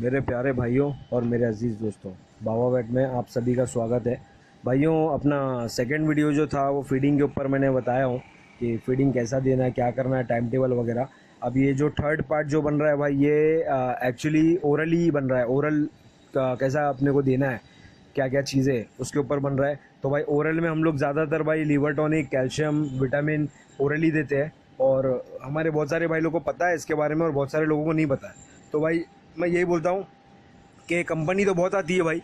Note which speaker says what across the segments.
Speaker 1: मेरे प्यारे भाइयों और मेरे अजीज़ दोस्तों, बाबा वेट में आप सभी का स्वागत है। भाइयों, अपना सेकंड वीडियो जो था वो फीडिंग के ऊपर मैंने बताया हूँ कि फीडिंग कैसा देना है, क्या करना है, टाइम टेबल वगैरह। अब ये जो थर्ड पार्ट जो बन रहा है भाई, ये एक्चुअली ओरली बन रहा है। ओरल का कैसा अपने को देना है, क्या क्या चीज़ें उसके ऊपर बन रहा है। तो भाई ओरल में हम लोग ज़्यादातर भाई liver tonic, calcium, vitamin orally देते हैं। और हमारे बहुत सारे भाई लोगों को पता है इसके बारे में और बहुत सारे लोगों को नहीं पता है। तो भाई मैं यही बोलता हूँ कि कंपनी तो बहुत आती है भाई,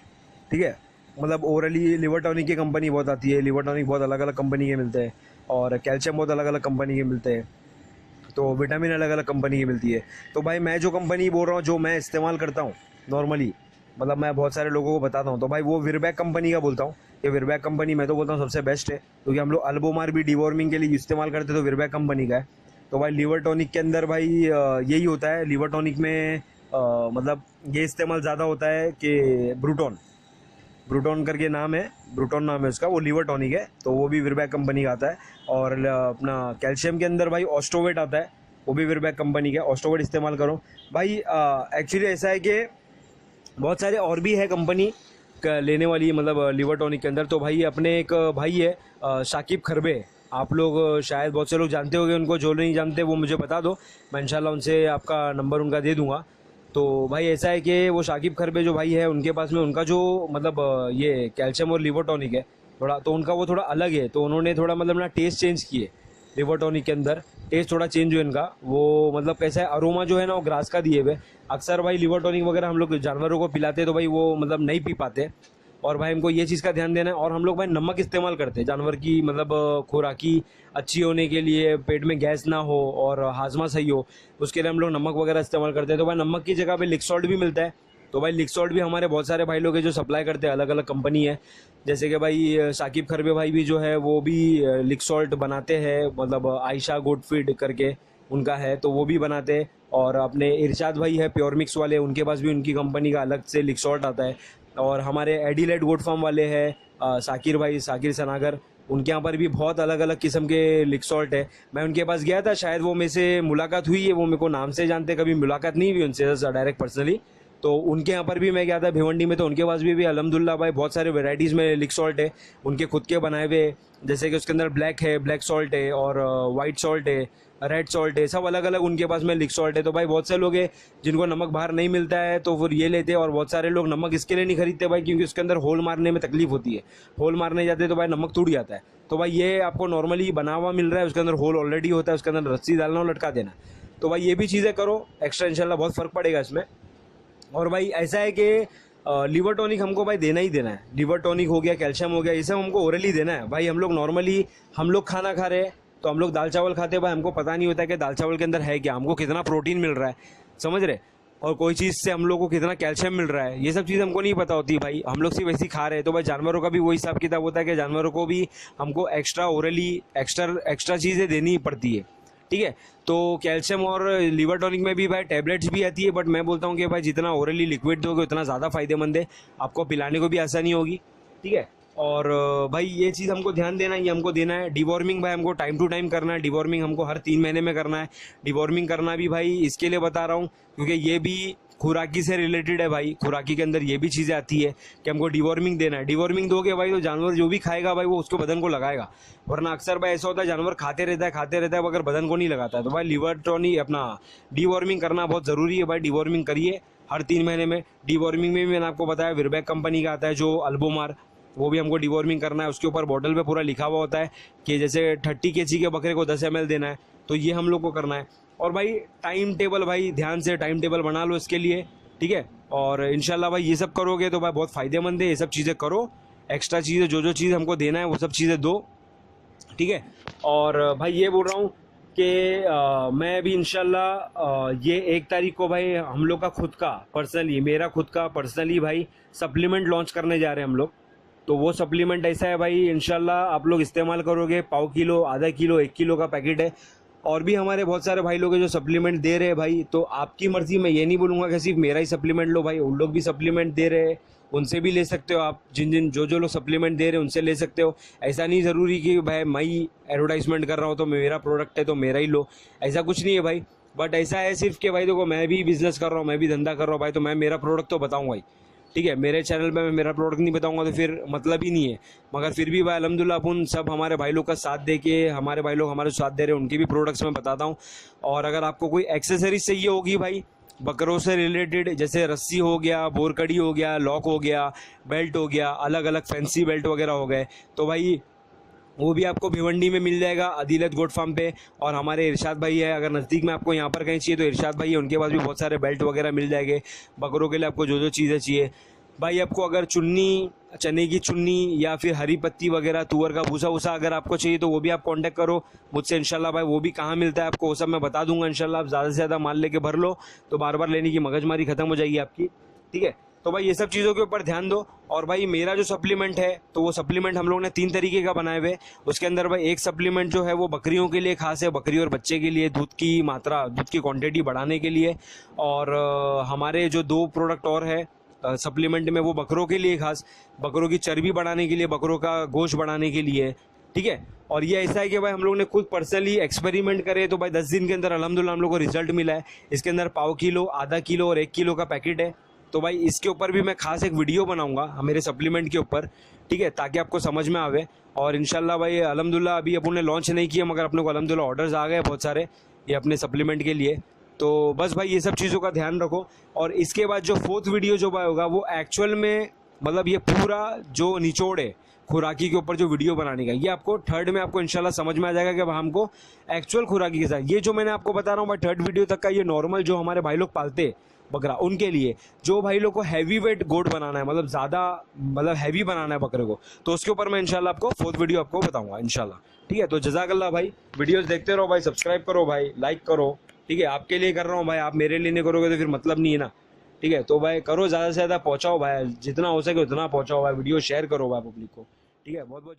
Speaker 1: ठीक है। मतलब ओरली लिवर टॉनिक की कंपनी बहुत आती है, लिवर टॉनिक बहुत अलग अलग कंपनी के मिलते हैं, और कैल्शियम बहुत अलग अलग कंपनी के मिलते हैं, तो विटामिन अलग अलग कंपनी की मिलती है। तो भाई मैं जो कंपनी बोल रहा हूँ, जो मैं इस्तेमाल करता हूँ नॉर्मली, मतलब मैं बहुत सारे लोगों को बताता हूँ, तो भाई वो विरबैक कंपनी का बोलता हूँ। ये विरबैक कंपनी मैं तो बोलता हूँ सबसे बेस्ट है, क्योंकि हम लोग अल्बोमार भी डिवॉर्मिंग के लिए इस्तेमाल करते तो विरबैक कंपनी का है। तो भाई लीवर टॉनिक के अंदर भाई यही होता है। लीवर टॉनिक में मतलब ये इस्तेमाल ज़्यादा होता है कि ब्रूटॉन, ब्रूटॉन करके नाम है, ब्रूटॉन नाम है उसका, वो लीवर टॉनिक है, तो वो भी विरबैक कंपनी का आता है। और अपना कैल्शियम के अंदर भाई ऑस्टोवेट आता है, वो भी विरबैक कंपनी का है। ऑस्टोवेट इस्तेमाल करो भाई। एक्चुअली ऐसा है कि बहुत सारे और भी है कंपनी लेने वाली, मतलब लीवर टॉनिक के अंदर। तो भाई अपने एक भाई है शाकिब खरबे, आप लोग शायद बहुत से लोग जानते होंगे उनको, जो नहीं जानते वो मुझे बता दो, मैं इंशाल्लाह उनसे आपका नंबर उनका दे दूंगा। तो भाई ऐसा है कि वो शाकिब खरबे जो भाई है, उनके पास में उनका जो मतलब ये कैल्शियम और लीवर टॉनिक है थोड़ा, तो उनका वो थोड़ा अलग है। तो उन्होंने थोड़ा मतलब ना टेस्ट चेंज किए लिवर टॉनिक के अंदर, टेस्ट थोड़ा चेंज हुआ इनका। वो मतलब कैसा है, अरोमा जो है ना वो ग्रास का दिए हुए। अक्सर भाई लिवर टॉनिक वगैरह हम लोग जानवरों को पिलाते तो भाई वो मतलब नहीं पी पाते, और भाई हमको ये चीज़ का ध्यान देना है। और हम लोग भाई नमक इस्तेमाल करते हैं जानवर की, मतलब खुराकी अच्छी होने के लिए, पेट में गैस ना हो और हाजमा सही हो, उसके लिए हम लोग नमक वगैरह इस्तेमाल करते हैं। तो भाई नमक की जगह पे लिक सॉल्ट भी मिलता है। तो भाई लिक सॉल्ट भी हमारे बहुत सारे भाई लोग हैं जो सप्लाई करते हैं, अलग अलग कंपनी है। जैसे कि भाई साकिब खरबे भाई भी जो है वो भी लिक सॉल्ट बनाते हैं, मतलब आयशा गुड फीड करके उनका है, तो वो भी बनाते हैं। और अपने इरशाद भाई है प्योर मिक्स वाले, उनके पास भी उनकी कंपनी का अलग से लिक सॉल्ट आता है। और हमारे एडिलेट गोट फार्म वाले हैं साकिर भाई, साकिर सनागर, उनके यहाँ पर भी बहुत अलग अलग किस्म के लिक सॉल्ट है। मैं उनके पास गया था, शायद वो मेरे से मुलाकात हुई है, वो मेरे को नाम से जानते, कभी मुलाकात नहीं हुई उनसे डायरेक्ट पर्सनली। तो उनके यहाँ पर भी मैं गया था भिवंडी में, तो उनके पास भी अल्हम्दुलिल्लाह भाई बहुत सारे वेराइटीज़ में लिक सॉल्ट है, उनके खुद के बनाए हुए। जैसे कि उसके अंदर ब्लैक है, ब्लैक सॉल्ट है, और वाइट सॉल्ट है, रेड सॉल्ट है, सब अलग अलग उनके पास में लिक सॉल्ट है। तो भाई बहुत से लोग हैं जिनको नमक बाहर नहीं मिलता है तो फिर ये लेते हैं, और बहुत सारे लोग नमक इसके लिए नहीं खरीदते भाई क्योंकि उसके अंदर होल मारने में तकलीफ होती है। होल मारने जाते तो भाई नमक टूट जाता है। तो भाई ये आपको नॉर्मली बना हुआ मिल रहा है, उसके अंदर होल ऑलरेडी होता है, उसके अंदर रस्सी डालना और लटका देना। तो भाई ये भी चीज़ें करो, एक्स्ट्रा इंशाल्लाह बहुत फ़र्क पड़ेगा इसमें। और भाई ऐसा है कि लीवर टॉनिक हमको भाई देना ही देना है। लीवर टॉनिक हो गया, कैल्शियम हो गया, ये सब हमको ओरली देना है भाई। हम लोग नॉर्मली हम लोग खाना खा रहे हैं तो हम लोग दाल चावल खाते हैं भाई, हमको पता नहीं होता है कि दाल चावल के अंदर है क्या, हमको कितना प्रोटीन मिल रहा है, समझ रहे, और कोई चीज़ से हम लोग को कितना कैल्शियम मिल रहा है, ये सब चीज़ हमको नहीं पता होती भाई, हम लोग सिर्फ ऐसे ही खा रहे हैं। तो भाई जानवरों का भी वही हिसाब किताब होता है कि जानवरों को भी हमको एक्स्ट्रा ओरली एक्स्ट्रा चीज़ें देनी ही पड़ती है, ठीक है। तो कैल्शियम और लीवर टॉनिक में भी भाई टैबलेट्स भी आती है, बट मैं बोलता हूँ कि भाई जितना ओरली लिक्विड दोगे उतना ज़्यादा फायदेमंद है, आपको पिलाने को भी आसानी होगी, ठीक है। और भाई ये चीज़ हमको ध्यान देना है, ये हमको देना है। डिवॉर्मिंग भाई हमको टाइम टू टाइम करना है, डिवॉर्मिंग हमको हर 3 महीने में करना है। डिवॉर्मिंग करना भी भाई इसके लिए बता रहा हूँ क्योंकि ये भी खुराकी से रिलेटेड है भाई, खुराकी के अंदर ये भी चीज़ें आती है कि हमको डिवॉर्मिंग देना है। डिवॉर्मिंग दोगे भाई तो जानवर जो भी खाएगा भाई वो उसको बदन को लगाएगा, वरना अक्सर भाई ऐसा होता है जानवर खाते रहता है मगर बदन को नहीं लगाता है। तो भाई लिवर टॉनिक अपना डिवॉर्मिंग करना बहुत ज़रूरी है भाई, डिवॉर्मिंग करिए हर 3 महीने में। डिवॉर्मिंग में भी मैंने आपको बताया विरबैक कंपनी का आता है जो अल्बोमार, वो भी हमको डिवॉर्मिंग करना है। उसके ऊपर बॉटल पे पूरा लिखा हुआ होता है कि जैसे 30 kg के बकरे को 10 ml देना है, तो ये हम लोग को करना है। और भाई टाइम टेबल, भाई ध्यान से टाइम टेबल बना लो इसके लिए, ठीक है। और इंशाल्लाह भाई ये सब करोगे तो भाई बहुत फ़ायदेमंद है, ये सब चीज़ें करो, एक्स्ट्रा चीज़ें जो चीज़ हमको देना है वो सब चीज़ें दो, ठीक है। और भाई ये बोल रहा हूँ कि मैं भी इंशाल्लाह ये 1 तारीख को भाई हम लोग का खुद का पर्सनली, मेरा खुद का पर्सनली भाई सप्लीमेंट लॉन्च करने जा रहे हैं हम लोग। तो वो सप्लीमेंट ऐसा है भाई, इंशाल्लाह आप लोग इस्तेमाल करोगे, पाव किलो, आधा किलो, 1 किलो का पैकेट है। और भी हमारे बहुत सारे भाई लोग हैं जो सप्लीमेंट दे रहे हैं भाई, तो आपकी मर्जी, मैं ये नहीं बोलूँगा कि सिर्फ मेरा ही सप्लीमेंट लो भाई, उन लोग भी सप्लीमेंट दे रहे हैं, उनसे भी ले सकते हो आप, जो लोग सप्लीमेंट दे रहे हैं उनसे ले सकते हो। ऐसा नहीं ज़रूरी कि भाई मैं ही एडवर्टाइजमेंट कर रहा हूँ तो मेरा प्रोडक्ट है तो मेरा ही लो, ऐसा कुछ नहीं है भाई। बट ऐसा है सिर्फ कि भाई देखो मैं भी बिजनेस कर रहा हूँ, मैं भी धंधा कर रहा हूँ भाई, तो मैं मेरा प्रोडक्ट तो बताऊँगा ही, ठीक है। मेरे चैनल पे मैं मेरा प्रोडक्ट नहीं बताऊंगा तो फिर मतलब ही नहीं है। मगर फिर भी भाई अल्हम्दुलिल्लाह अपन सब हमारे भाई लोग का साथ दे के, हमारे भाई लोग हमारे साथ दे रहे हैं, उनके भी प्रोडक्ट्स मैं बताता हूँ। और अगर आपको कोई एक्सेसरीज चाहिए होगी भाई बकरों से रिलेटेड, जैसे रस्सी हो गया, बोरकड़ी हो गया, लॉक हो गया, बेल्ट हो गया, अलग अलग फैंसी बेल्ट वगैरह हो गए, तो भाई वो भी आपको भिवंडी में मिल जाएगा अदीलत गोट फार्म पे। और हमारे इरशाद भाई है, अगर नज़दीक में आपको यहाँ पर कहीं चाहिए तो इरशाद भाई है, उनके पास भी बहुत सारे बेल्ट वगैरह मिल जाएंगे बकरों के लिए। आपको जो जो चीज़ें चाहिए भाई, आपको अगर चुन्नी, चने की चुन्नी या फिर हरी पत्ती वगैरह, तुअर का भूसा वूसा अगर आपको चाहिए तो वो भी आप कांटेक्ट करो मुझसे इंशाल्लाह भाई। वो भी कहाँ मिलता है आपको वो सब मैं बता दूंगा इंशाल्लाह। आप ज़्यादा से ज़्यादा माल लेके भर लो तो बार बार लेने की मगजमारी खत्म हो जाएगी आपकी, ठीक है। तो भाई ये सब चीज़ों के ऊपर ध्यान दो। और भाई मेरा जो सप्लीमेंट है तो वो सप्लीमेंट हम लोग ने 3 तरीके का बनाए हुए। उसके अंदर भाई एक सप्लीमेंट जो है वो बकरियों के लिए खास है, बकरी और बच्चे के लिए, दूध की मात्रा, दूध की क्वांटिटी बढ़ाने के लिए। और हमारे जो 2 प्रोडक्ट और है सप्लीमेंट में वो बकरों के लिए खास, बकरों की चर्बी बढ़ाने के लिए, बकरों का गोश्त बढ़ाने के लिए, ठीक है। और ये ऐसा है कि भाई हम लोग ने खुद पर्सनली एक्सपेरिमेंट करे तो भाई 10 दिन के अंदर अल्हम्दुलिल्लाह हम लोग को रिजल्ट मिला है। इसके अंदर पाव किलो, आधा किलो और 1 किलो का पैकेट है। तो भाई इसके ऊपर भी मैं खास एक वीडियो बनाऊंगा मेरे सप्लीमेंट के ऊपर, ठीक है, ताकि आपको समझ में आवे। और इंशाल्लाह भाई अल्हम्दुलिल्लाह अभी अपन ने लॉन्च नहीं किया मगर अपने को अल्हम्दुलिल्लाह ऑर्डर्स आ गए बहुत सारे ये अपने सप्लीमेंट के लिए। तो बस भाई ये सब चीज़ों का ध्यान रखो। और इसके बाद जो 4th वीडियो जो भाई होगा वो एक्चुअल में मतलब ये पूरा जो निचोड़ है खुराकी के ऊपर जो वीडियो बनाने का, ये आपको 3rd में आपको इंशाल्लाह समझ में आ जाएगा कि हमको एक्चुअल खुराकी के साथ, ये जो मैंने आपको बता रहा हूँ भाई 3rd वीडियो तक का, ये नॉर्मल जो हमारे भाई लोग पालते हैं बकरा उनके लिए। जो भाई लोग को हैवी वेट गोट बनाना है, मतलब ज़्यादा मतलब हैवी बनाना है बकरे को, तो उसके ऊपर मैं इंशाल्लाह आपको 4th वीडियो आपको बताऊंगा इंशाल्लाह, ठीक है। तो जज़ाकल्लाह भाई, वीडियोस देखते रहो भाई, सब्सक्राइब करो भाई, लाइक करो, ठीक है। आपके लिए कर रहा हूँ भाई, आप मेरे लिए नहीं करोगे तो फिर मतलब नहीं है ना, ठीक है। तो भाई करो, ज़्यादा से ज़्यादा पहुँचाओ भाई, जितना हो सके उतना पहुँचाओ भाई, वीडियो शेयर करो भाई पब्लिक को, ठीक है। बहुत बहुत